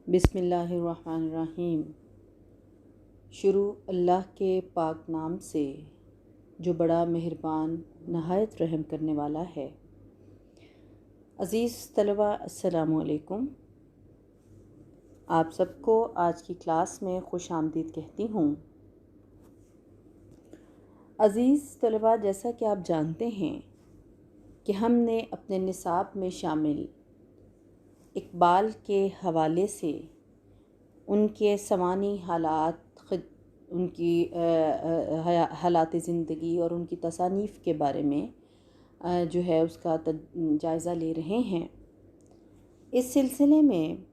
بسم اللہ الرحمن الرحیم۔ شروع اللہ کے پاک نام سے جو بڑا مہربان نہایت رحم کرنے والا ہے۔ عزیز طلبہ، السلام علیکم۔ آپ سب کو آج کی کلاس میں خوش آمدید کہتی ہوں۔ عزیز طلبہ، جیسا کہ آپ جانتے ہیں کہ ہم نے اپنے نصاب میں شامل اقبال کے حوالے سے ان کے سوانح حالات، ان کی حالات زندگی اور ان کی تصانیف کے بارے میں جو ہے اس کا جائزہ لے رہے ہیں۔ اس سلسلے میں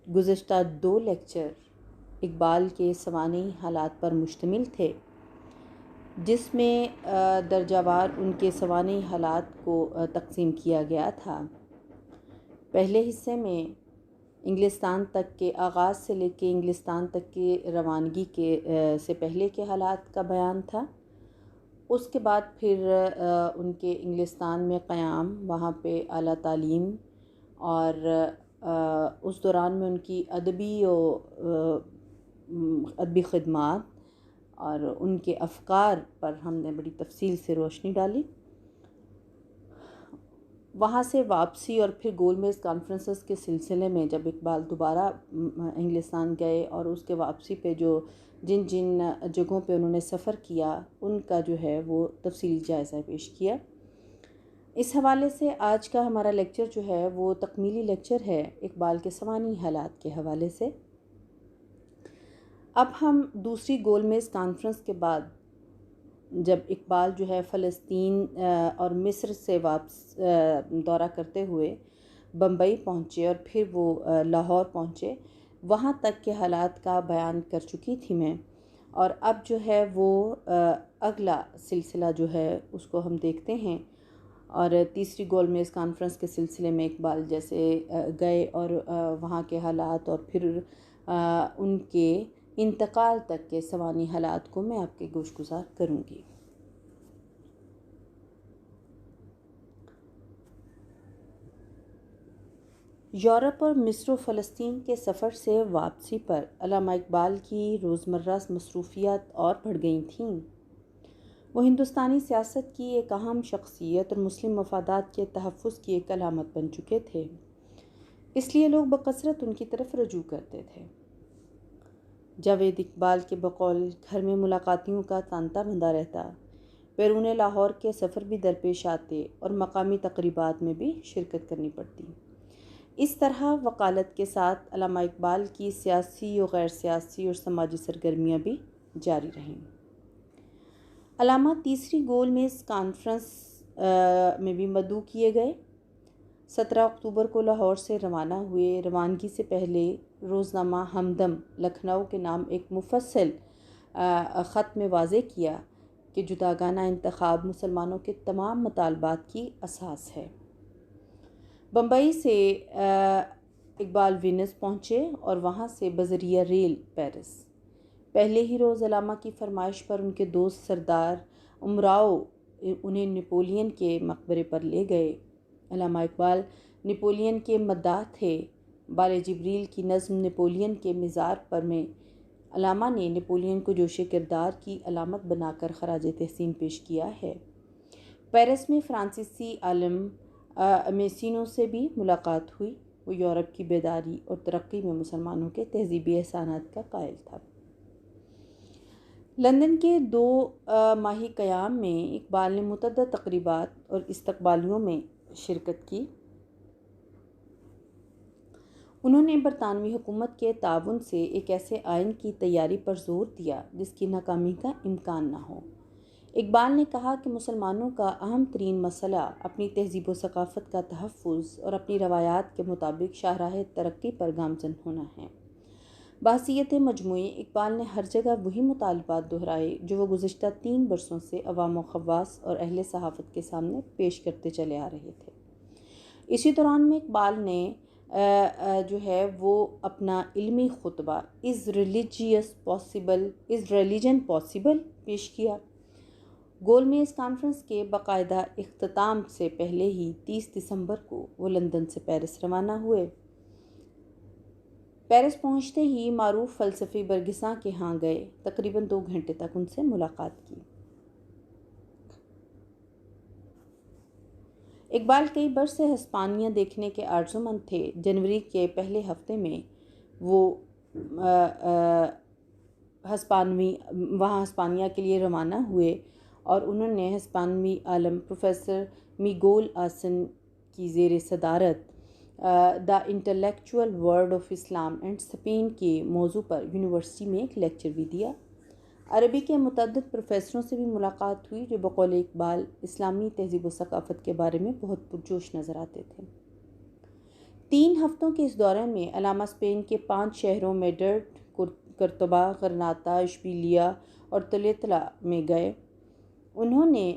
گزشتہ 2 لیکچر اقبال کے سوانح حالات پر مشتمل تھے، جس میں درجہ وار ان کے سوانح حالات کو تقسیم کیا گیا تھا۔ پہلے حصے میں انگلستان تک کے آغاز سے لے کے انگلستان تک کی روانگی سے پہلے کے حالات کا بیان تھا۔ اس کے بعد پھر ان کے انگلستان میں قیام، وہاں پہ اعلیٰ تعلیم اور اس دوران میں ان کی ادبی خدمات اور ان کے افکار پر ہم نے بڑی تفصیل سے روشنی ڈالی۔ وہاں سے واپسی اور پھر گول میز کانفرنسز کے سلسلے میں جب اقبال دوبارہ انگلستان گئے اور اس کے واپسی پہ جن جگہوں پہ انہوں نے سفر کیا ان کا جو ہے وہ تفصیلی جائزہ پیش کیا۔ اس حوالے سے آج کا ہمارا لیکچر جو ہے وہ تکمیلی لیکچر ہے اقبال کے سوانح حالات کے حوالے سے۔ اب ہم دوسری گول میز کانفرنس کے بعد جب اقبال جو ہے فلسطین اور مصر سے واپس دورہ کرتے ہوئے بمبئی پہنچے اور پھر وہ لاہور پہنچے، وہاں تک کے حالات کا بیان کر چکی تھی میں، اور اب جو ہے وہ اگلا سلسلہ جو ہے اس کو ہم دیکھتے ہیں۔ اور تیسری گول میز کانفرنس کے سلسلے میں اقبال جیسے گئے اور وہاں کے حالات اور پھر ان کے انتقال تک کے سوانح حالات کو میں آپ کے گوش گزار کروں گی۔ یورپ اور مصر و فلسطین کے سفر سے واپسی پر علامہ اقبال کی روزمرہ مصروفیات اور بڑھ گئی تھیں۔ وہ ہندوستانی سیاست کی ایک اہم شخصیت اور مسلم مفادات کے تحفظ کی ایک علامت بن چکے تھے، اس لیے لوگ بکثرت ان کی طرف رجوع کرتے تھے۔ جاوید اقبال کے بقول گھر میں ملاقاتیوں کا تانتا بندھا رہتا، بیرون لاہور کے سفر بھی درپیش آتے اور مقامی تقریبات میں بھی شرکت کرنی پڑتی۔ اس طرح وکالت کے ساتھ علامہ اقبال کی سیاسی و غیر سیاسی اور سماجی سرگرمیاں بھی جاری رہیں۔ علامہ تیسری گول میز کانفرنس میں بھی مدعو کیے گئے۔ 17 اکتوبر کو لاہور سے روانہ ہوئے۔ روانگی سے پہلے روزنامہ ہمدم لکھنؤ کے نام ایک مفصل خط میں واضح کیا کہ جداگانہ انتخاب مسلمانوں کے تمام مطالبات کی اساس ہے۔ بمبئی سے اقبال وینس پہنچے اور وہاں سے بذریعہ ریل پیرس۔ پہلے ہی روز علامہ کی فرمائش پر ان کے دوست سردار امراؤ انہیں نپولین کے مقبرے پر لے گئے۔ علامہ اقبال نپولین کے مداح تھے۔ بال جبریل کی نظم نپولین کے مزار پر میں علامہ نے نپولین کو جوش کردار کی علامت بنا کر خراج تحسین پیش کیا ہے۔ پیرس میں فرانسیسی عالم میسینو سے بھی ملاقات ہوئی۔ وہ یورپ کی بیداری اور ترقی میں مسلمانوں کے تہذیبی احسانات کا قائل تھا۔ لندن کے 2 ماہی قیام میں اقبال نے متعدد تقریبات اور استقبالیوں میں شرکت کی۔ انہوں نے برطانوی حکومت کے تعاون سے ایک ایسے آئین کی تیاری پر زور دیا جس کی ناکامی کا امکان نہ ہو۔ اقبال نے کہا کہ مسلمانوں کا اہم ترین مسئلہ اپنی تہذیب و ثقافت کا تحفظ اور اپنی روایات کے مطابق شاہراہ ترقی پر گامزن ہونا ہے۔ بحیثیت مجموعی اقبال نے ہر جگہ وہی مطالبات دہرائے جو وہ گزشتہ 3 برسوں سے عوام و خواص اور اہل صحافت کے سامنے پیش کرتے چلے آ رہے تھے۔ اسی دوران میں اقبال نے جو ہے وہ اپنا علمی خطبہ از ریلیجن پاسبل پیش کیا۔ گول میز کانفرنس کے باقاعدہ اختتام سے پہلے ہی 30 دسمبر کو وہ لندن سے پیرس روانہ ہوئے۔ پیرس پہنچتے ہی معروف فلسفی برگساں کے ہاں گئے، تقریباً 2 گھنٹے تک ان سے ملاقات کی۔ اقبال کئی برس سے ہسپانیہ دیکھنے کے آرزومند تھے۔ جنوری کے پہلے ہفتے میں وہ ہسپانیہ کے لیے روانہ ہوئے اور انہوں نے ہسپانوی عالم پروفیسر میگول آسن کی زیر صدارت the intellectual world of Islam and Spain کے موضوع پر یونیورسٹی میں ایک لیکچر بھی دیا۔ عربی کے متعدد پروفیسروں سے بھی ملاقات ہوئی جو بقول اقبال اسلامی تہذیب و ثقافت کے بارے میں بہت پرجوش نظر آتے تھے۔ 3 ہفتوں کے اس دورے میں علامہ اسپین کے 5 شہروں میڈرڈ، قرطبہ، غرناطہ، اشبیلیہ اور تولیتلا میں گئے۔ انہوں نے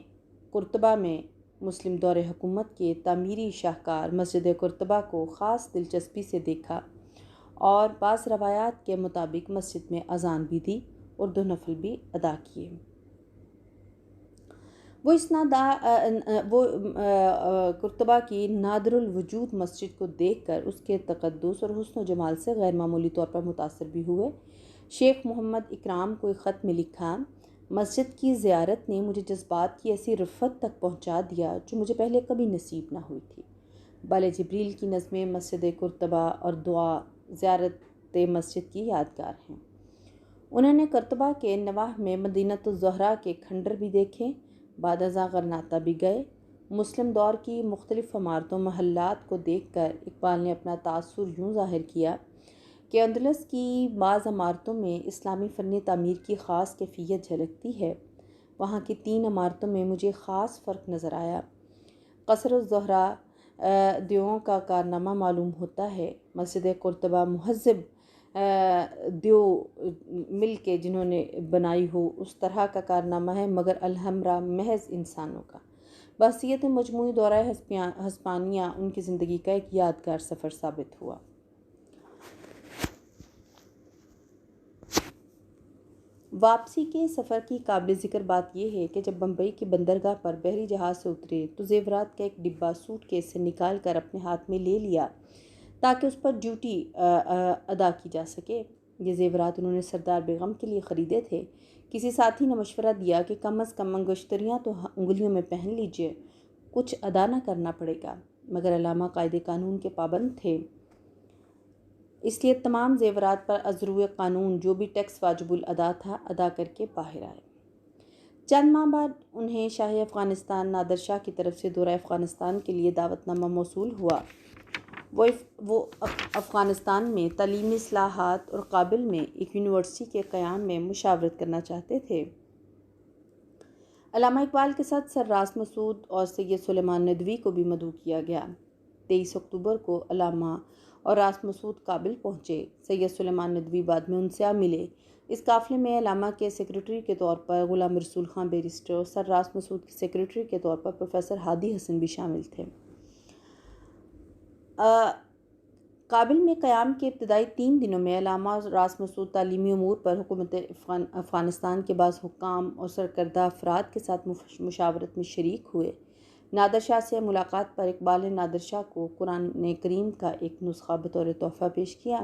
قرطبہ میں مسلم دور حکومت کے تعمیری شاہکار مسجد قرطبہ کو خاص دلچسپی سے دیکھا اور بعض روایات کے مطابق مسجد میں اذان بھی دی اور 2 نفل بھی ادا کیے۔ وہ قرطبہ کی نادر الوجود مسجد کو دیکھ کر اس کے تقدس اور حسن و جمال سے غیر معمولی طور پر متاثر بھی ہوئے۔ شیخ محمد اکرام کو ایک خط میں لکھا، مسجد کی زیارت نے مجھے جذبات کی ایسی رفت تک پہنچا دیا جو مجھے پہلے کبھی نصیب نہ ہوئی تھی۔ بال جبریل کی نظمیں مسجد قرطبہ اور دعا زیارت مسجد کی یادگار ہیں۔ انہوں نے قرطبہ کے نواح میں مدینۃ الزہرا کے کھنڈر بھی دیکھے۔ بعد ازاں غرناطہ بھی گئے۔ مسلم دور کی مختلف عمارتوں محلات کو دیکھ کر اقبال نے اپنا تاثر یوں ظاہر کیا کہ اندلس کی بعض عمارتوں میں اسلامی فن تعمیر کی خاص کیفیت جھلکتی ہے۔ وہاں کی 3 عمارتوں میں مجھے خاص فرق نظر آیا۔ قصر الزہرا دیوؤں کا کارنامہ معلوم ہوتا ہے، مسجد قرطبہ مہذب دیو مل کے جنہوں نے بنائی ہو اس طرح کا کارنامہ ہے، مگر الحمرا محض انسانوں کا۔ بحیثیت مجموعی دورہ ہسپانیہ ان کی زندگی کا ایک یادگار سفر ثابت ہوا۔ واپسی کے سفر کی قابل ذکر بات یہ ہے کہ جب بمبئی کی بندرگاہ پر بحری جہاز سے اترے تو زیورات کا ایک ڈبہ سوٹ کیس سے نکال کر اپنے ہاتھ میں لے لیا تاکہ اس پر ڈیوٹی ادا کی جا سکے۔ یہ زیورات انہوں نے سردار بیگم کے لیے خریدے تھے۔ کسی ساتھی نے مشورہ دیا کہ کم از کم انگشتریاں تو انگلیوں میں پہن لیجئے، کچھ ادا نہ کرنا پڑے گا، مگر علامہ قاعدے قانون کے پابند تھے، اس لیے تمام زیورات پر ازروئے قانون جو بھی ٹیکس واجب الادا تھا ادا کر کے باہر آئے۔ چند ماہ بعد انہیں شاہ افغانستان نادر شاہ کی طرف سے دورہ افغانستان کے لیے دعوت نامہ موصول ہوا۔ وہ افغانستان میں تعلیمی اصلاحات اور کابل میں ایک یونیورسٹی کے قیام میں مشاورت کرنا چاہتے تھے۔ علامہ اقبال کے ساتھ سر راس مسعود اور سید سلیمان ندوی کو بھی مدعو کیا گیا۔ 23 اکتوبر کو علامہ اور راس مسعود کابل پہنچے۔ سید سلیمان ندوی بعد میں ان سے آ ملے۔ اس قافلے میں علامہ کے سیکریٹری کے طور پر غلام رسول خان بیرسٹر اور سر راس مسعود کے سیکریٹری کے طور پر پروفیسر ہادی حسن بھی شامل تھے۔ کابل میں قیام کے ابتدائی 3 دنوں میں علامہ اور راس مسعود تعلیمی امور پر حکومت افغانستان کے بعض حکام اور سرکردہ افراد کے ساتھ مشاورت میں شریک ہوئے۔ نادر شاہ سے ملاقات پر اقبال نے نادر شاہ کو قرآن کریم کا ایک نسخہ بطور تحفہ پیش کیا۔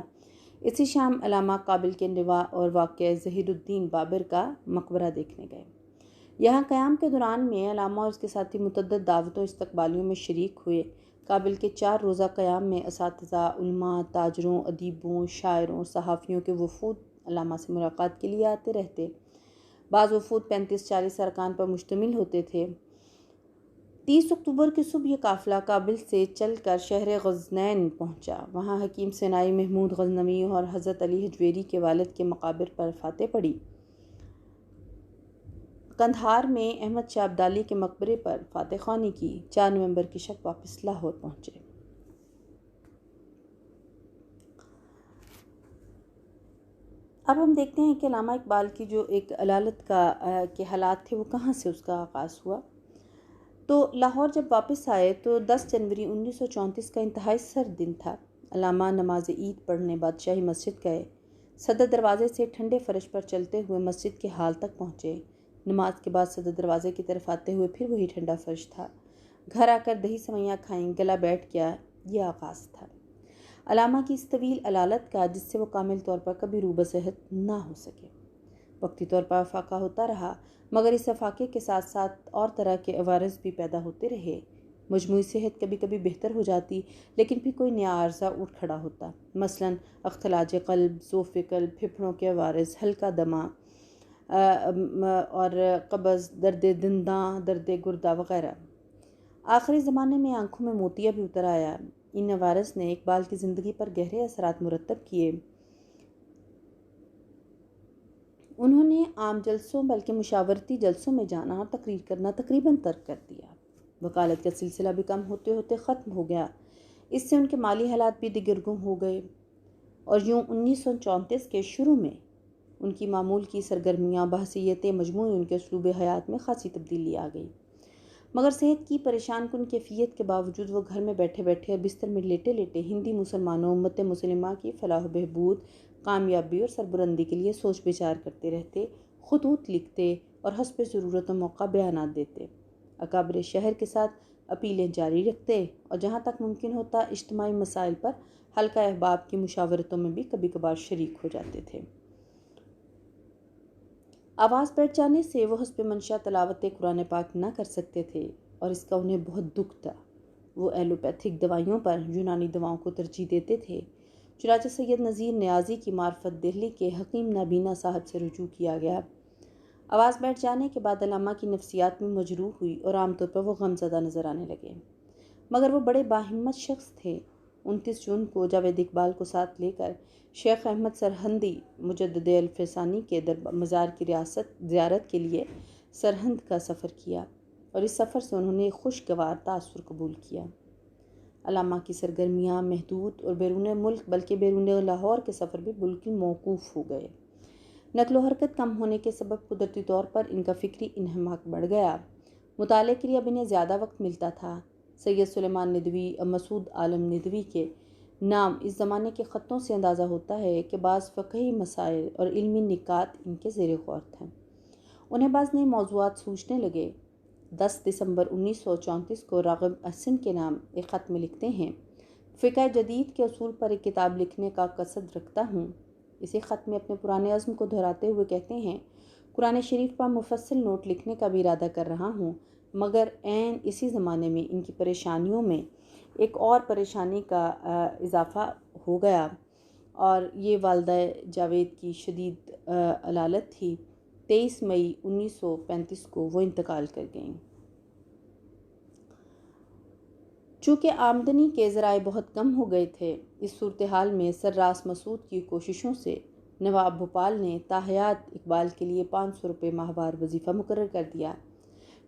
اسی شام علامہ کابل کے نواح اور واقع ظہیر الدین بابر کا مقبرہ دیکھنے گئے۔ یہاں قیام کے دوران میں علامہ اور اس کے ساتھی متعدد دعوتوں استقبالیوں میں شریک ہوئے۔ کابل کے 4 روزہ قیام میں اساتذہ، علماء، تاجروں، ادیبوں، شاعروں، صحافیوں کے وفود علامہ سے ملاقات کے لیے آتے رہتے۔ بعض وفود 35-40 ارکان پر مشتمل ہوتے تھے۔ 30 اکتوبر کی صبح یہ قافلہ کابل سے چل کر شہر غزنین پہنچا۔ وہاں حکیم سینائی، محمود غزنوی اور حضرت علی حجویری کے والد کے مقابر پر فاتح پڑھی۔ قندھار میں احمد شاہ ابدالی کے مقبرے پر فاتح خوانی کی۔ 4 نومبر کی شب واپس لاہور پہنچے۔ اب ہم دیکھتے ہیں کہ علامہ اقبال کی جو ایک علالت کے حالات تھے وہ کہاں سے اس کا آغاز ہوا۔ تو لاہور جب واپس آئے تو 10 جنوری 1934 کا انتہائی سرد دن تھا۔ علامہ نماز عید پڑھنے بادشاہی مسجد گئے۔ صدر دروازے سے ٹھنڈے فرش پر چلتے ہوئے مسجد کے ہال تک پہنچے۔ نماز کے بعد صدر دروازے کی طرف آتے ہوئے پھر وہی ٹھنڈا فرش تھا۔ گھر آ کر دہی سوئیاں کھائیں، گلا بیٹھ گیا، یہ آغاز تھا۔ علامہ کی اس طویل علالت کا جس سے وہ کامل طور پر کبھی روبہ صحت نہ ہو سکے۔ وقتی طور پر افاقہ ہوتا رہا، مگر اس افاقے کے ساتھ ساتھ اور طرح کے عوارض بھی پیدا ہوتے رہے۔ مجموعی صحت کبھی کبھی بہتر ہو جاتی، لیکن پھر کوئی نیا عارضہ اٹھ کھڑا ہوتا، مثلاً اختلاج قلب، ضعف قلب، پھپھڑوں کے عوارض، ہلکا دمہ اور قبض، درد دنداں، درد گردہ وغیرہ۔ آخری زمانے میں آنکھوں میں موتیا بھی اتر آیا۔ ان عوارض نے اقبال کی زندگی پر گہرے اثرات مرتب کیے۔ انہوں نے عام جلسوں بلکہ مشاورتی جلسوں میں جانا اور تقریر کرنا تقریباً ترک کر دیا۔ وکالت کا سلسلہ بھی کم ہوتے ہوتے ختم ہو گیا۔ اس سے ان کے مالی حالات بھی دگرگوں ہو گئے، اور یوں 1934 کے شروع میں ان کی معمول کی سرگرمیاں بحیثیت مجموعی ان کے اسلوب حیات میں خاصی تبدیلی آ گئی۔ مگر صحت کی پریشان کن کیفیت کے باوجود وہ گھر میں بیٹھے بیٹھے اور بستر میں لیٹے لیٹے ہندی مسلمانوں امت مسلمہ کی فلاح و بہبود، کامیابی اور سربلندی کے لیے سوچ بچار کرتے رہتے، خطوط لکھتے اور حسب ضرورت و موقع بیانات دیتے، اکابر شہر کے ساتھ اپیلیں جاری رکھتے، اور جہاں تک ممکن ہوتا اجتماعی مسائل پر حلقہ احباب کی مشاورتوں میں بھی کبھی کبھار شریک ہو جاتے تھے۔ آواز بیٹھ جانے سے وہ حسب منشا تلاوت قرآن پاک نہ کر سکتے تھے، اور اس کا انہیں بہت دکھ تھا۔ وہ ایلوپیتھک دوائیوں پر یونانی دواؤں کو ترجیح دیتے تھے۔ چنانچہ سید نذیر نیازی کی معرفت دہلی کے حکیم نابینا صاحب سے رجوع کیا گیا۔ آواز بیٹھ جانے کے بعد علامہ کی نفسیات میں مجروح ہوئی اور عام طور پر وہ غم زدہ نظر آنے لگے، مگر وہ بڑے باہمت شخص تھے۔ 29 جون کو جاوید اقبال کو ساتھ لے کر شیخ احمد سرہندی مجدد الفسانی کے مزار کی زیارت کے لیے سرہند کا سفر کیا، اور اس سفر سے انہوں نے ایک خوشگوار تاثر قبول کیا۔ علامہ کی سرگرمیاں محدود اور بیرون ملک بلکہ بیرون لاہور کے سفر بھی بالکل موقوف ہو گئے۔ نقل و حرکت کم ہونے کے سبب قدرتی طور پر ان کا فکری انہماک بڑھ گیا۔ مطالعے کے لیے اب انہیں زیادہ وقت ملتا تھا۔ سید سلیمان ندوی اور مسعود عالم ندوی کے نام اس زمانے کے خطوں سے اندازہ ہوتا ہے کہ بعض فقہی مسائل اور علمی نکات ان کے زیر غور تھے۔ انہیں بعض نئے موضوعات سوچنے لگے۔ 10 دسمبر 1934 کو راغب احسن کے نام ایک خط میں لکھتے ہیں: فقہ جدید کے اصول پر ایک کتاب لکھنے کا قصد رکھتا ہوں۔ اسی خط میں اپنے پرانے عزم کو دہراتے ہوئے کہتے ہیں: قرآن شریف پر مفصل نوٹ لکھنے کا بھی ارادہ کر رہا ہوں، مگر عین اسی زمانے میں ان کی پریشانیوں میں ایک اور پریشانی کا اضافہ ہو گیا، اور یہ والدہ جاوید کی شدید علالت تھی۔ 23 مئی 1935 کو وہ انتقال کر گئیں۔ چونکہ آمدنی کے ذرائع بہت کم ہو گئے تھے، اس صورتحال میں سرراس مسعود کی کوششوں سے نواب بھوپال نے تاحیات اقبال کے لیے 500 روپے ماہوار وظیفہ مقرر کر دیا۔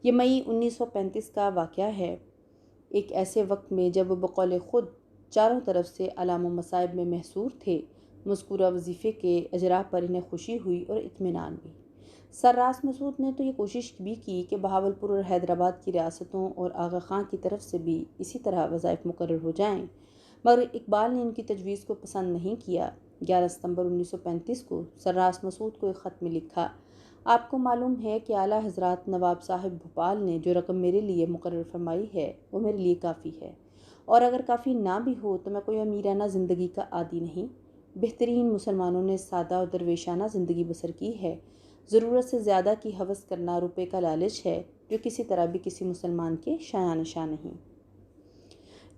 یہ مئی 1935 کا واقعہ ہے، ایک ایسے وقت میں جب وہ بقول خود چاروں طرف سے آلام و مصائب میں محصور تھے۔ مذکورہ وظیفے کے اجراء پر انہیں خوشی ہوئی اور اطمینان بھی۔ سرراس مسعود نے تو یہ کوشش بھی کی کہ بہاولپور اور حیدرآباد کی ریاستوں اور آغا خان کی طرف سے بھی اسی طرح وظائف مقرر ہو جائیں، مگر اقبال نے ان کی تجویز کو پسند نہیں کیا۔ 11 ستمبر 1935 کو سرراس مسعود کو ایک خط میں لکھا: آپ کو معلوم ہے کہ اعلیٰ حضرات نواب صاحب بھوپال نے جو رقم میرے لیے مقرر فرمائی ہے وہ میرے لیے کافی ہے، اور اگر کافی نہ بھی ہو تو میں کوئی امیرانہ زندگی کا عادی نہیں۔ بہترین مسلمانوں نے سادہ اور درویشانہ زندگی بسر کی ہے۔ ضرورت سے زیادہ کی ہوس کرنا روپے کا لالچ ہے، جو کسی طرح بھی کسی مسلمان کے شایان نشان نہیں۔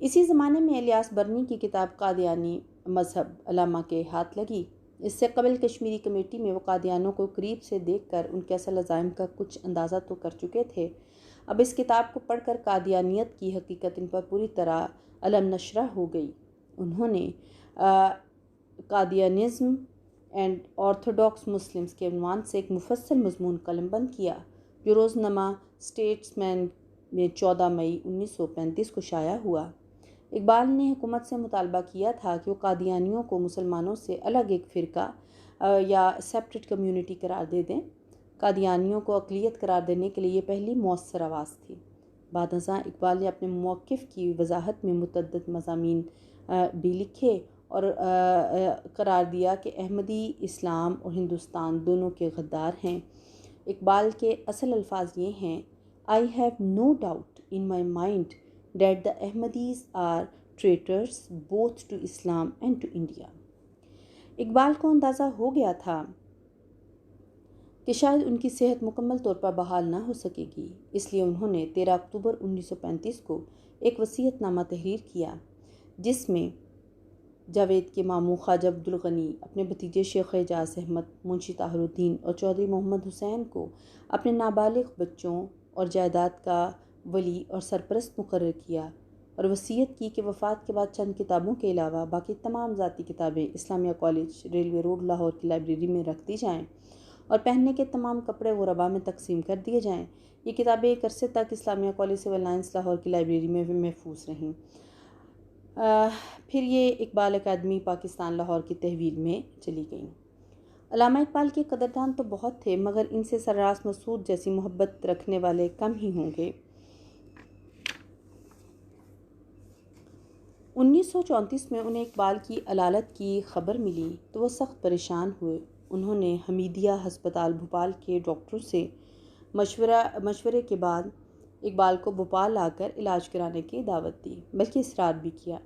اسی زمانے میں الیاس برنی کی کتاب قادیانی مذہب علامہ کے ہاتھ لگی۔ اس سے قبل کشمیری کمیٹی میں وہ قادیانوں کو قریب سے دیکھ کر ان کے اصل عزائم کا کچھ اندازہ تو کر چکے تھے۔ اب اس کتاب کو پڑھ کر قادیانیت کی حقیقت ان پر پوری طرح علم نشرہ ہو گئی۔ انہوں نے قادیانزم اینڈ آرتھوڈاکس مسلمز کے عنوان سے ایک مفصل مضمون قلم بند کیا، جو روزنامہ اسٹیٹس مین میں 14 مئی 1935 کو شائع ہوا۔ اقبال نے حکومت سے مطالبہ کیا تھا کہ وہ قادیانیوں کو مسلمانوں سے الگ ایک فرقہ یا سیپریٹ کمیونٹی قرار دے دیں۔ قادیانیوں کو اقلیت قرار دینے کے لیے یہ پہلی مؤثر آواز تھی۔ بعد ازاں اقبال نے اپنے موقف کی وضاحت میں متعدد مضامین بھی لکھے اور قرار دیا کہ احمدی اسلام اور ہندوستان دونوں کے غدار ہیں۔ اقبال کے اصل الفاظ یہ ہیں: I have no doubt in my mind that the Ahmadis are traitors both to Islam and to India. Iqbal کو اندازہ ہو گیا تھا کہ شاید ان کی صحت مکمل طور پر بحال نہ ہو سکے گی، اس لیے انہوں نے 13 اکتوبر 1935 کو ایک وصیت نامہ تحریر کیا، جس میں جاوید کے ماموں خواجہ عبدالغنی اپنے بھتیجے شیخ اعجاز احمد، منشی طاہر الدین اور چودھری محمد حسین کو اپنے نابالغ بچوں اور جائیداد کا ولی اور سرپرست مقرر کیا، اور وصیت کی کہ وفات کے بعد چند کتابوں کے علاوہ باقی تمام ذاتی کتابیں اسلامیہ کالج، ریلوے روڈ، لاہور کی لائبریری میں رکھ دی جائیں اور پہننے کے تمام کپڑے غربا میں تقسیم کر دیے جائیں۔ یہ کتابیں ایک عرصے تک اسلامیہ کالج سول لائنس لاہور کی لائبریری میں محفوظ رہیں۔ پھر یہ اقبال اکیڈمی پاکستان لاہور کی تحویل میں چلی گئیں۔ علامہ اقبال کے قدردان تو بہت تھے، مگر ان سے سرراس مسعود جیسی محبت رکھنے والے کم ہی ہوں گے۔ 1934 میں انہیں اقبال کی علالت کی خبر ملی تو وہ سخت پریشان ہوئے۔ انہوں نے حمیدیہ ہسپتال بھوپال کے ڈاکٹروں سے مشورے کے بعد اقبال کو بھوپال آ کر علاج کرانے کی دعوت دی، بلکہ اصرار بھی کیا۔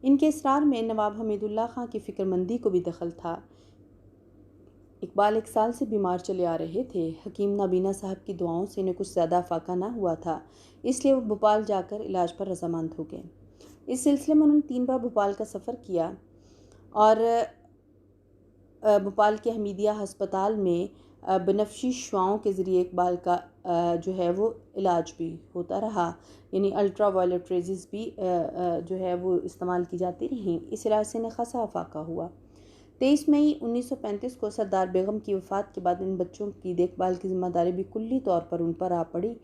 ان کے اصرار میں نواب حمید اللہ خان کی فکر مندی کو بھی دخل تھا۔ اقبال 1 سال سے بیمار چلے آ رہے تھے۔ حکیم نابینا صاحب کی دعاؤں سے انہیں کچھ زیادہ افاقہ نہ ہوا تھا، اس لیے وہ بھوپال جا کر علاج پر رضامند ہو گئے۔ اس سلسلے میں انہوں نے 3 بار بھوپال کا سفر کیا اور بھوپال کے حمیدیہ ہسپتال میں بنفشی شعاؤں کے ذریعے اقبال کا جو ہے وہ علاج بھی ہوتا رہا، یعنی الٹرا وائلٹ ریزز بھی جو ہے وہ استعمال کی جاتی رہیں۔ اس علاج سے انہیں خاصا افاقہ ہوا۔ 23 مئی 1935 کو سردار بیگم کی وفات کے بعد ان بچوں کی دیکھ بھال کی ذمہ داری بھی کلی طور پر ان پر آ پڑی۔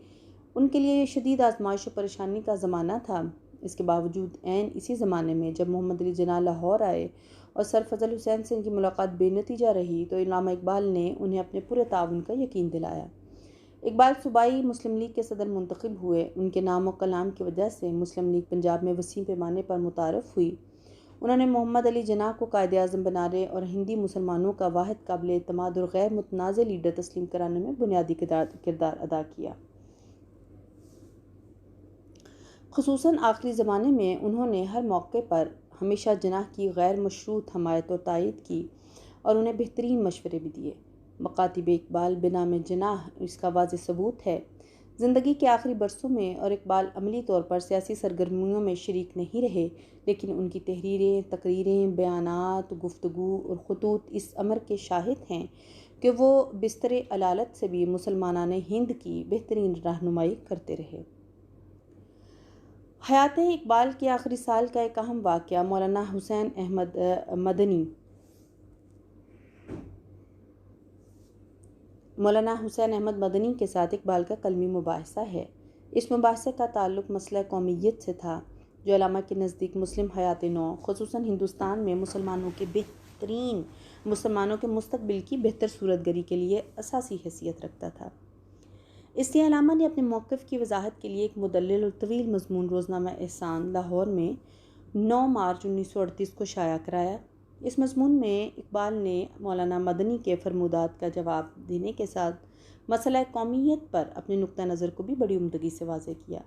ان کے لیے یہ شدید آزمائش و پریشانی کا زمانہ تھا۔ اس کے باوجود عین اسی زمانے میں جب محمد علی جناح لاہور آئے اور سر فضل حسین سے ان کی ملاقات بے نتیجہ رہی تو علامہ اقبال نے انہیں اپنے پورے تعاون کا یقین دلایا۔ اقبال صوبائی مسلم لیگ کے صدر منتخب ہوئے۔ ان کے نام و کلام کی وجہ سے مسلم لیگ پنجاب میں وسیع پیمانے پر متعارف ہوئی۔ انہوں نے محمد علی جناح کو قائد اعظم بنانے اور ہندی مسلمانوں کا واحد قابل اعتماد اور غیر متنازع لیڈر تسلیم کرانے میں بنیادی کردار ادا کیا۔ خصوصاً آخری زمانے میں انہوں نے ہر موقع پر ہمیشہ جناح کی غیر مشروط حمایت اور تائید کی اور انہیں بہترین مشورے بھی دیے۔ مکاتب اقبال بنام جناح اس کا واضح ثبوت ہے۔ زندگی کے آخری برسوں میں اور اقبال عملی طور پر سیاسی سرگرمیوں میں شریک نہیں رہے، لیکن ان کی تحریریں، تقریریں، بیانات، گفتگو اور خطوط اس امر کے شاہد ہیں کہ وہ بستر علالت سے بھی مسلمانان ہند کی بہترین رہنمائی کرتے رہے۔ حیات اقبال کے آخری سال کا ایک اہم واقعہ مولانا حسین احمد مدنی کے ساتھ اقبال کا قلمی مباحثہ ہے۔ اس مباحثے کا تعلق مسئلہ قومیت سے تھا، جو علامہ کے نزدیک مسلم حیات نو، خصوصاً ہندوستان میں مسلمانوں کے مستقبل کی بہتر صورتگری کے لیے اساسی حیثیت رکھتا تھا۔ اس لیے علامہ نے اپنے موقف کی وضاحت کے لیے ایک مدلل اور طویل مضمون روزنامہ احسان لاہور میں 9 مارچ 1938 کو شائع کرایا۔ اس مضمون میں اقبال نے مولانا مدنی کے فرمودات کا جواب دینے کے ساتھ مسئلہ قومیت پر اپنے نقطہ نظر کو بھی بڑی عمدگی سے واضح کیا۔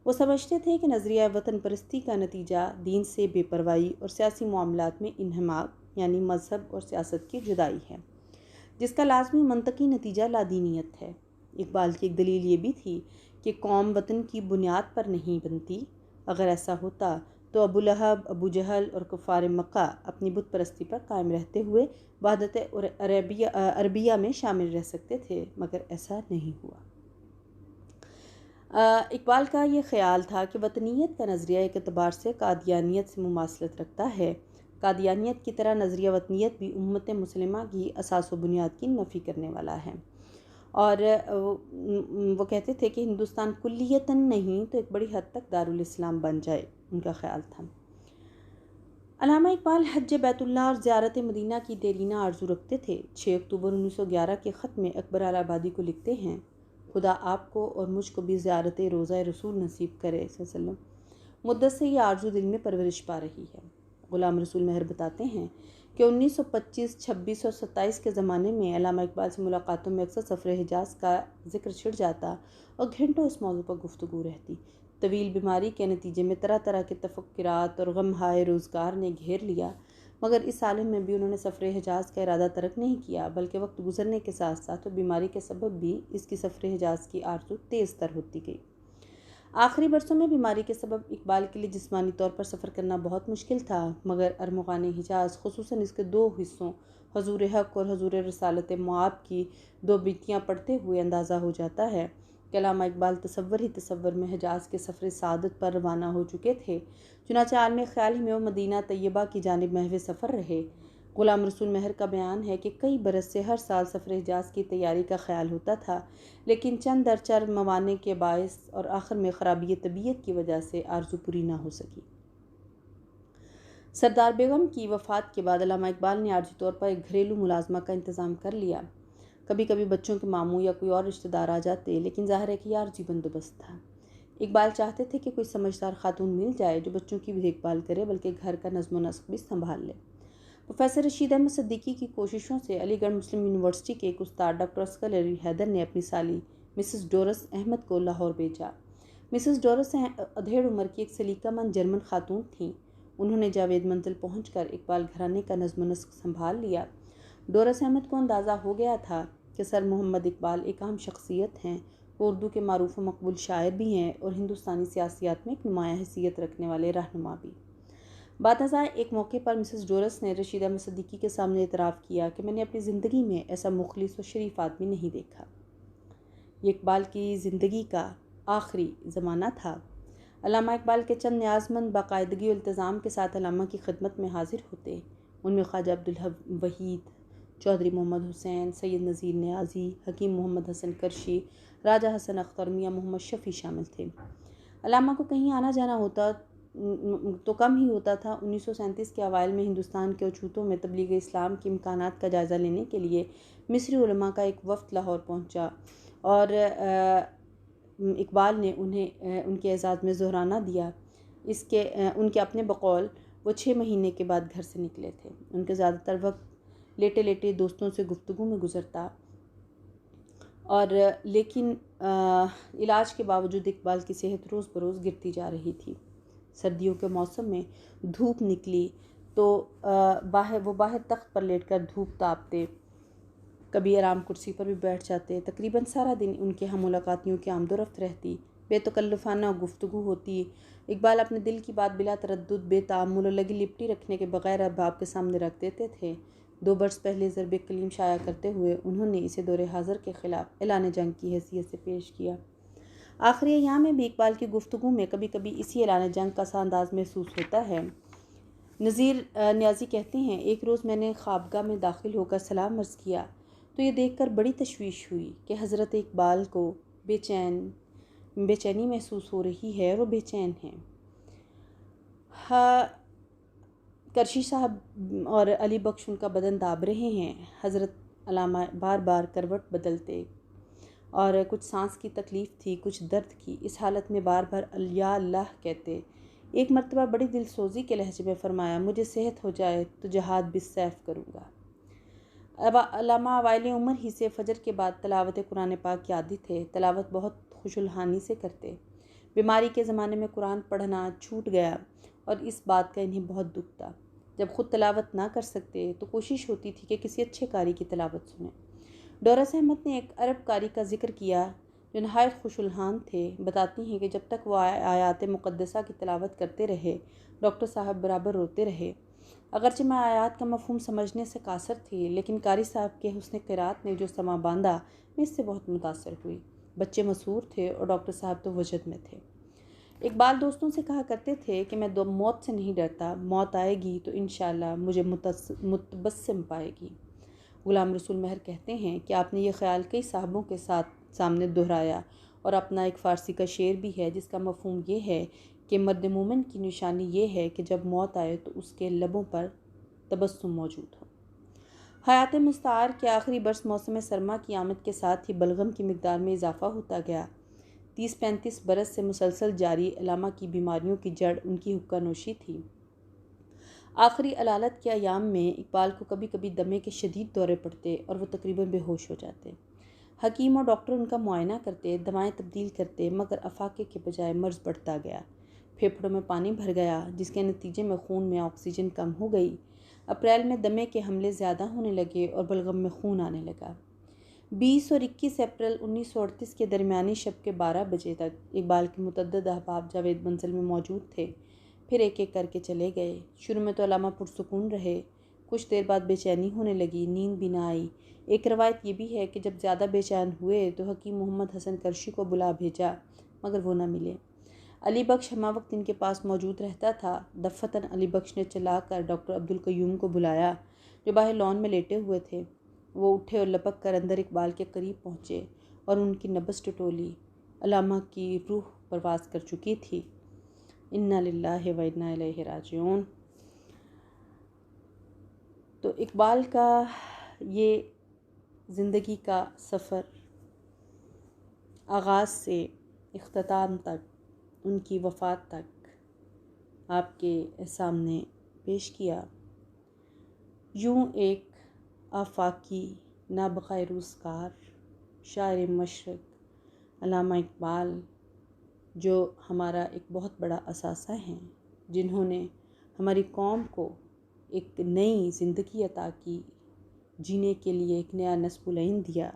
وہ سمجھتے تھے کہ نظریہ وطن پرستی کا نتیجہ دین سے بے پرواہی اور سیاسی معاملات میں انہماک، یعنی مذہب اور سیاست کی جدائی ہے، جس کا لازمی منطقی نتیجہ لادینیت ہے۔ اقبال کی ایک دلیل یہ بھی تھی کہ قوم وطن کی بنیاد پر نہیں بنتی۔ اگر ایسا ہوتا تو ابو لہب، ابو جہل اور کفار مکہ اپنی بت پرستی پر قائم رہتے ہوئے وحدت عربیہ میں شامل رہ سکتے تھے، مگر ایسا نہیں ہوا۔ اقبال کا یہ خیال تھا کہ وطنیت کا نظریہ ایک اعتبار سے قادیانیت سے مماثلت رکھتا ہے۔ قادیانیت کی طرح نظریہ وطنیت بھی امت مسلمہ کی اساس و بنیاد کی نفی کرنے والا ہے، اور وہ کہتے تھے کہ ہندوستان کلیتاً نہیں تو ایک بڑی حد تک دارالاسلام بن جائے، ان کا خیال تھا۔ علامہ اقبال حج بیت اللہ اور زیارت مدینہ کی دیرینہ آرزو رکھتے تھے۔ 6 اکتوبر 1911 کے خط میں اکبر آل آبادی کو لکھتے ہیں: خدا آپ کو اور مجھ کو بھی زیارت روضہ رسول نصیب کرے صلی اللہ علیہ وسلم۔ مدت سے یہ آرزو دل میں پرورش پا رہی ہے۔ غلام رسول مہر بتاتے ہیں کہ 1925، 26 اور 27 کے زمانے میں علامہ اقبال سے ملاقاتوں میں اکثر سفر حجاز کا ذکر چھڑ جاتا اور گھنٹوں اس موضوع پر گفتگو رہتی۔ طویل بیماری کے نتیجے میں طرح طرح کے تفکرات اور غم ہائے روزگار نے گھیر لیا، مگر اس عالم میں بھی انہوں نے سفر حجاز کا ارادہ ترک نہیں کیا، بلکہ وقت گزرنے کے ساتھ ساتھ اور بیماری کے سبب بھی اس کی سفر حجاز کی آرزو تیز تر ہوتی گئی۔ آخری برسوں میں بیماری کے سبب اقبال کے لیے جسمانی طور پر سفر کرنا بہت مشکل تھا، مگر ارمغان حجاز، خصوصاً اس کے 2 حصوں حضور حق اور حضور رسالت مآب کی 2 بیتیاں پڑھتے ہوئے اندازہ ہو جاتا ہے کہ علامہ اقبال تصور میں حجاز کے سفر سعادت پر روانہ ہو چکے تھے۔ چنانچہ عالم خیال ہی میں وہ مدینہ طیبہ کی جانب محو سفر رہے۔ غلام رسول مہر کا بیان ہے کہ کئی برس سے ہر سال سفر حجاز کی تیاری کا خیال ہوتا تھا، لیکن چند درچر موانع کے باعث اور آخر میں خرابی طبیعت کی وجہ سے آرزو پوری نہ ہو سکی۔ سردار بیگم کی وفات کے بعد علامہ اقبال نے عارضی طور پر ایک گھریلو ملازمہ کا انتظام کر لیا۔ کبھی کبھی بچوں کے ماموں یا کوئی اور رشتہ دار آ جاتے، لیکن ظاہر ہے کہ یہ عارضی بندوبست تھا۔ اقبال چاہتے تھے کہ کوئی سمجھدار خاتون مل جائے جو بچوں کی بھی دیکھ بھال کرے، بلکہ گھر کا نظم و نسق بھی سنبھال لے۔ پروفیسر رشید احمد صدیقی کی کوششوں سے علی گڑھ مسلم یونیورسٹی کے ایک استاد ڈاکٹر اصغر علی حیدر نے اپنی سالی مسز ڈورس احمد کو لاہور بھیجا۔ مسز ڈورس ادھیڑ عمر کی ایک سلیقہ مند جرمن خاتون تھیں۔ انہوں نے جاوید منزل پہنچ کر اقبال گھرانے کا نظم و نسق سنبھال لیا۔ ڈورس احمد کو اندازہ ہو گیا تھا کہ سر محمد اقبال ایک اہم شخصیت ہیں، وہ اردو کے معروف و مقبول شاعر بھی ہیں اور ہندوستانی سیاسیات میں ایک نمایاں حیثیت رکھنے والے رہنما بھی۔ بعد ازاں ایک موقع پر مسز ڈورس نے رشید احمد صدیقی کے سامنے اعتراف کیا کہ میں نے اپنی زندگی میں ایسا مخلص و شریف آدمی نہیں دیکھا۔ یہ اقبال کی زندگی کا آخری زمانہ تھا۔ علامہ اقبال کے چند نیاز مند باقاعدگی و التزام کے ساتھ علامہ کی خدمت میں حاضر ہوتے۔ ان میں خواجہ عبدالوحید، چودھری محمد حسین، سید نذیر نیازی، حکیم محمد حسن کرشی، راجہ حسن اختر، میاں محمد شفیع شامل تھے۔ علامہ کو کہیں آنا جانا ہوتا تو کم ہی ہوتا تھا۔ 1937 کے اوائل میں ہندوستان کے اچھوتوں میں تبلیغ اسلام کے امکانات کا جائزہ لینے کے لیے مصری علماء کا ایک وفد لاہور پہنچا اور اقبال نے انہیں ان کے اعزاز میں ظہرانہ دیا۔ ان کے اپنے بقول وہ 6 مہینے کے بعد گھر سے نکلے تھے۔ ان کے زیادہ تر وقت لیٹے لیٹے دوستوں سے گفتگو میں گزرتا، لیکن علاج کے باوجود اقبال کی صحت روز بروز گرتی جا رہی تھی۔ سردیوں کے موسم میں دھوپ نکلی تو وہ باہر تخت پر لیٹ کر دھوپ تاپتے، کبھی آرام کرسی پر بھی بیٹھ جاتے۔ تقریباً سارا دن ان کے ہم ملاقاتیوں کی آمد و رفت رہتی، بے تکلفانہ گفتگو ہوتی۔ اقبال اپنے دل کی بات بلا تردد، بے تأمل اور لگی لپٹی رکھنے کے بغیر احباب کے سامنے رکھ دیتے تھے۔ 2 برس پہلے ضرب کلیم شائع کرتے ہوئے انہوں نے اسے دور حاضر کے خلاف اعلان جنگ کی حیثیت سے پیش کیا۔ آخری ایام میں بھی اقبال کی گفتگو میں کبھی کبھی اسی اعلان جنگ کا سا انداز محسوس ہوتا ہے۔ نذیر نیازی کہتے ہیں، ایک روز میں نے خوابگاہ میں داخل ہو کر سلام عرض کیا تو یہ دیکھ کر بڑی تشویش ہوئی کہ حضرت اقبال کو بے چینی محسوس ہو رہی ہے اور وہ بے چین ہیں۔ کرشی صاحب اور علی بخش ان کا بدن داب رہے ہیں۔ حضرت علامہ بار بار کروٹ بدلتے اور کچھ سانس کی تکلیف تھی، کچھ درد کی، اس حالت میں بار بار یا اللہ کہتے۔ ایک مرتبہ بڑی دل سوزی کے لہجے میں فرمایا، مجھے صحت ہو جائے تو جہاد بالسیف کروں گا۔ علامہ اوائل عمر ہی سے فجر کے بعد تلاوت قرآن پاک کی عادی تھے، تلاوت بہت خوشالحانی سے کرتے۔ بیماری کے زمانے میں قرآن پڑھنا چھوٹ گیا اور اس بات کا انہیں بہت دکھ تھا۔ جب خود تلاوت نہ کر سکتے تو کوشش ہوتی تھی کہ کسی اچھے قاری کی تلاوت سنیں۔ ڈورس احمد نے ایک عرب قاری کا ذکر کیا جو نہایت خوشالحان تھے۔ بتاتی ہیں کہ جب تک وہ آیات مقدسہ کی تلاوت کرتے رہے، ڈاکٹر صاحب برابر روتے رہے۔ اگرچہ میں آیات کا مفہوم سمجھنے سے قاصر تھی، لیکن قاری صاحب کے حسن قرات نے جو سما باندھا، میں اس سے بہت متاثر ہوئی۔ بچے مسحور تھے اور ڈاکٹر صاحب تو وجد میں تھے۔ اقبال دوستوں سے کہا کرتے تھے کہ میں موت سے نہیں ڈرتا، موت آئے گی تو انشاءاللہ مجھے متبسم پائے گی۔ غلام رسول مہر کہتے ہیں کہ آپ نے یہ خیال کئی صاحبوں کے سامنے دہرایا، اور اپنا ایک فارسی کا شعر بھی ہے جس کا مفہوم یہ ہے کہ مرد مومن کی نشانی یہ ہے کہ جب موت آئے تو اس کے لبوں پر تبسم موجود ہو۔ حیات مستعار کے آخری برس موسم سرما کی آمد کے ساتھ ہی بلغم کی مقدار میں اضافہ ہوتا گیا۔ 30-35 برس سے مسلسل جاری علامہ کی بیماریوں کی جڑ ان کی حقہ نوشی تھی۔ آخری علالت کے ایام میں اقبال کو کبھی کبھی دمے کے شدید دورے پڑتے اور وہ تقریباً بے ہوش ہو جاتے۔ حکیم اور ڈاکٹر ان کا معائنہ کرتے، دوائیں تبدیل کرتے، مگر افاقے کے بجائے مرض بڑھتا گیا۔ پھیپھڑوں میں پانی بھر گیا، جس کے نتیجے میں خون میں آکسیجن کم ہو گئی۔ اپریل میں دمے کے حملے زیادہ ہونے لگے اور بلغم میں خون آنے لگا۔ 20 اور 21 اپریل 1938 کے درمیانی شب کے 12 بجے تک اقبال کے متعدد احباب جاوید منزل میں موجود تھے، پھر ایک ایک کر کے چلے گئے۔ شروع میں تو علامہ پرسکون رہے، کچھ دیر بعد بے چینی ہونے لگی، نیند بھی نہ آئی۔ ایک روایت یہ بھی ہے کہ جب زیادہ بے چین ہوئے تو حکیم محمد حسن کرشی کو بلا بھیجا، مگر وہ نہ ملے۔ علی بخش ہمہ وقت ان کے پاس موجود رہتا تھا۔ دفتراً علی بخش نے چلا کر ڈاکٹر عبدالقیوم کو بلایا، جو باہر لان میں لیٹے ہوئے تھے۔ وہ اٹھے اور لپک کر اندر اقبال کے قریب پہنچے اور ان کی نبض ٹٹولی۔ علامہ کی روح پرواز کر چکی تھی۔ انا للہ و انا الیہ راجعون۔ تو اقبال کا یہ زندگی کا سفر آغاز سے اختتام تک، ان کی وفات تک آپ کے سامنے پیش کیا۔ یوں ایک آفاقی نابغہ روزگار شاعر مشرق علامہ اقبال، جو ہمارا ایک بہت بڑا اثاثہ ہیں، جنہوں نے ہماری قوم کو ایک نئی زندگی عطا کی، جینے کے لیے ایک نیا نصب العین دیا،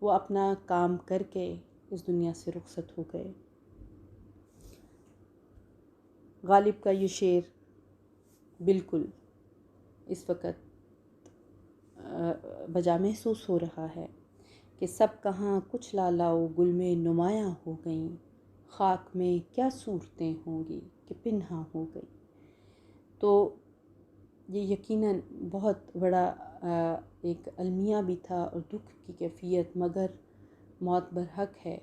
وہ اپنا کام کر کے اس دنیا سے رخصت ہو گئے۔ غالب کا یہ شعر بالکل اس وقت بجا محسوس ہو رہا ہے کہ سب کہاں کچھ لالاؤ گل میں نمایاں ہو گئیں، خاک میں کیا صورتیں ہوں گی کہ پنہاں ہو گئی۔ تو یہ یقیناً بہت بڑا ایک المیہ بھی تھا اور دکھ کی کیفیت، مگر موت برحق ہے،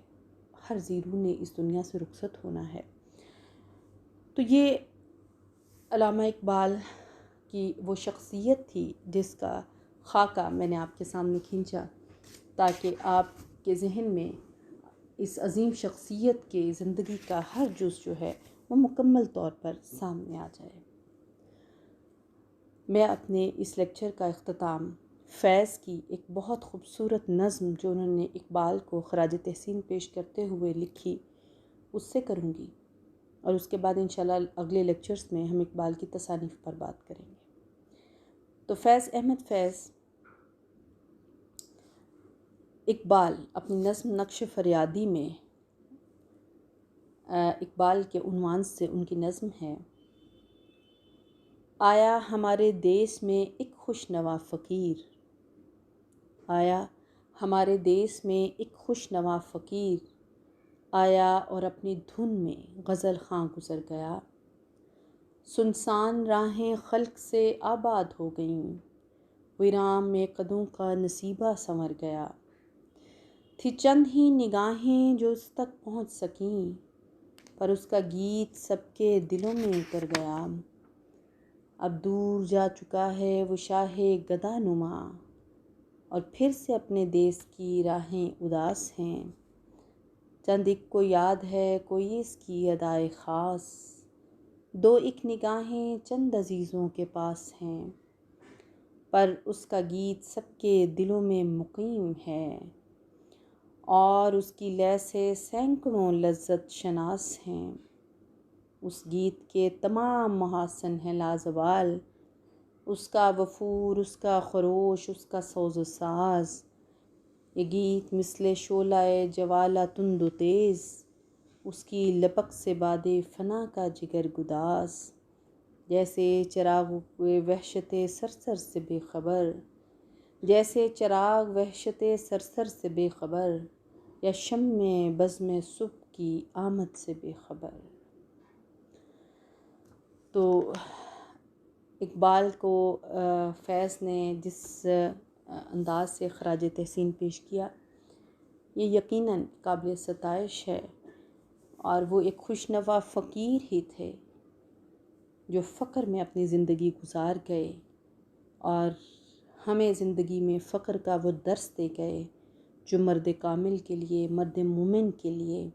ہر ذی روح نے اس دنیا سے رخصت ہونا ہے۔ تو یہ علامہ اقبال کی وہ شخصیت تھی جس کا خاکہ میں نے آپ کے سامنے کھینچا، تاکہ آپ کے ذہن میں اس عظیم شخصیت کے زندگی کا ہر جز جو ہے وہ مکمل طور پر سامنے آ جائے۔ میں اپنے اس لیکچر کا اختتام فیض کی ایک بہت خوبصورت نظم جو انہوں نے اقبال کو خراج تحسین پیش کرتے ہوئے لکھی، اس سے کروں گی، اور اس کے بعد انشاءاللہ اگلے لیکچرز میں ہم اقبال کی تصانیف پر بات کریں گے۔ تو فیض احمد فیض اقبال اپنی نظم نقش فریادی میں اقبال کے عنوان سے ان کی نظم ہے: آیا ہمارے دیس میں ایک خوش نوا فقیر، آیا ہمارے دیس میں ایک خوش نوا فقیر، آیا اور اپنی دھن میں غزل خواں گزر گیا۔ سنسان راہیں خلق سے آباد ہو گئیں، ویران میں قدوں کا نصیبہ سنور گیا۔ تھی چند ہی نگاہیں جو اس تک پہنچ سکیں، پر اس کا گیت سب کے دلوں میں اتر گیا۔ اب دور جا چکا ہے وہ شاہ گدا نما، اور پھر سے اپنے دیس کی راہیں اداس ہیں۔ چند ایک کو یاد ہے کوئی اس کی ادائے خاص، دو ایک نگاہیں چند عزیزوں کے پاس ہیں، پر اس کا گیت سب کے دلوں میں مقیم ہے، اور اس کی لے سے سینکڑوں لذت شناس ہیں۔ اس گیت کے تمام محاسن ہیں لازوال، اس کا وفور، اس کا خروش، اس کا سوز و ساز۔ یہ گیت مثل شعلہ جوالہ تند و تیز، اس کی لپک سے باد فنا کا جگر گداز۔ جیسے چراغ وحشت سرسر سے بے خبر، جیسے چراغ وحشت سرسر سے بے خبر، یا شمع بزم صبح کی آمد سے بے خبر۔ تو اقبال کو فیض نے جس انداز سے خراج تحسین پیش کیا، یہ یقیناً قابل ستائش ہے، اور وہ ایک خوشنوا فقیر ہی تھے جو فقر میں اپنی زندگی گزار گئے، اور ہمیں زندگی میں فقر کا وہ درس دے گئے جو مرد کامل کے لیے، مرد مومن کے لیے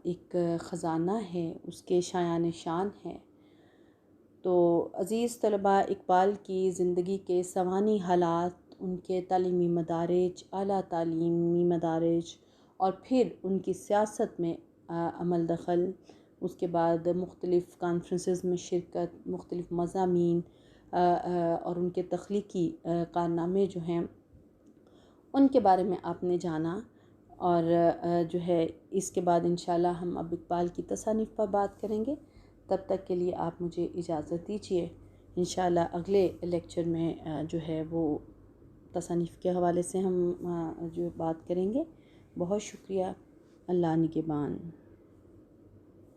ایک خزانہ ہے، اس کے شایان شان ہے۔ تو عزیز طلباء، اقبال کی زندگی کے سوانح حالات ان کے تعلیمی مدارج، اعلیٰ تعلیمی مدارج، اور پھر ان کی سیاست میں عمل دخل، اس کے بعد مختلف کانفرنسز میں شرکت، مختلف مضامین اور ان کے تخلیقی کارنامے جو ہیں ان کے بارے میں آپ نے جانا. اور جو ہے اس کے بعد انشاءاللہ ہم اب اقبال کی تصانیف پر بات کریں گے. تب تک کے لیے آپ مجھے اجازت دیجیے. انشاءاللہ اگلے لیکچر میں جو ہے وہ تصانیف کے حوالے سے ہم جو بات کریں گے. بہت شکریہ. اللہ نگہبان.